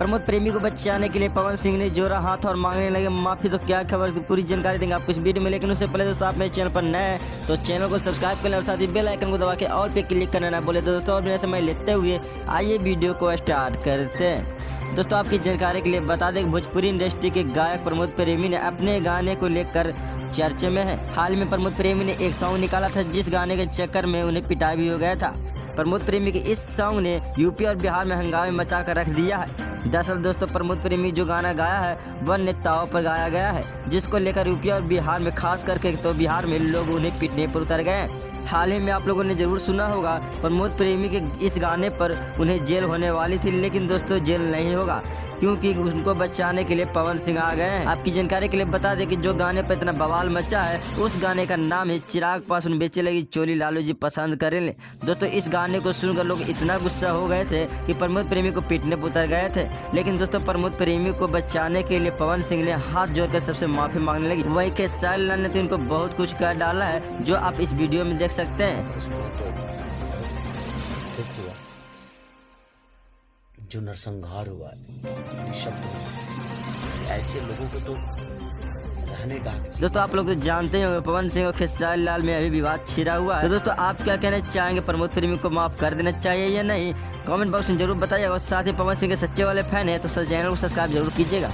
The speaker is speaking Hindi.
प्रमोद प्रेमी को बचाने के लिए पवन सिंह ने जोड़ा हाथ और मांगने लगे माफी। तो क्या खबर, पूरी जानकारी देंगे आपको इस वीडियो में। लेकिन उससे पहले दोस्तों, आप मेरे चैनल पर नए हैं तो चैनल को सब्सक्राइब कर लें और साथ ही बेल आइकन को दबा के ऑल पे क्लिक करना ना बोले। तो दोस्तों, और मेरा समय लेते हुए आइए वीडियो को स्टार्ट करते हैं। दोस्तों, आपकी जानकारी के लिए बता दें कि भोजपुरी इंडस्ट्री के गायक प्रमोद प्रेमी ने अपने गाने को लेकर चर्चे में है। हाल में प्रमोद प्रेमी ने एक सॉन्ग निकाला था जिस गाने के चक्कर में उन्हें पिटाई भी हो गया था। प्रमोद प्रेमी के इस सॉन्ग ने यूपी और बिहार में हंगामे मचा कर रख दिया है। दरअसल दोस्तों, प्रमोद प्रेमी जो गाना गाया है वह नेताओं पर गाया गया है, जिसको लेकर यूपी और बिहार में खास करके तो बिहार में लोग उन्हें पीटने पर उतर गए हैं। हाल ही में आप लोगों ने जरूर सुना होगा प्रमोद प्रेमी के इस गाने पर उन्हें जेल होने वाली थी, लेकिन दोस्तों जेल नहीं होगा क्योंकि उनको बचाने के लिए पवन सिंह आ गए हैं। आपकी जानकारी के लिए बता दें कि जो गाने पर इतना बवाल मचा है उस गाने का नाम है चिराग पासवान बेचे लगी चोली लालू जी पसंद करेंगे। दोस्तों, इस गाने को सुनकर लोग इतना गुस्सा हो गए थे कि प्रमोद प्रेमी को पीटने पर उतर गए थे। लेकिन दोस्तों, प्रमोद प्रेमी को बचाने के लिए पवन सिंह ने हाथ जोड़कर सबसे माफी मांगने लगी। वहीं खेसारी लाल ने तो इनको बहुत कुछ कर डाला है जो आप इस वीडियो में देख सकते हैं। दुख हुआ, जो नरसंहार हुआ, निशब्द हुआ, ऐसे लोगों को तो रहने का। दोस्तों, आप लोग तो जानते हैं पवन सिंह और खेसारी लाल में अभी विवाद छिड़ा हुआ है। तो दोस्तों, आप क्या कहना चाहेंगे, प्रमोद प्रेमी को माफ कर देना चाहिए या नहीं? कमेंट बॉक्स में जरूर बताइएगा। और साथ ही पवन सिंह के सच्चे वाले फैन है तो चैनल को सब्सक्राइब जरूर कीजिएगा।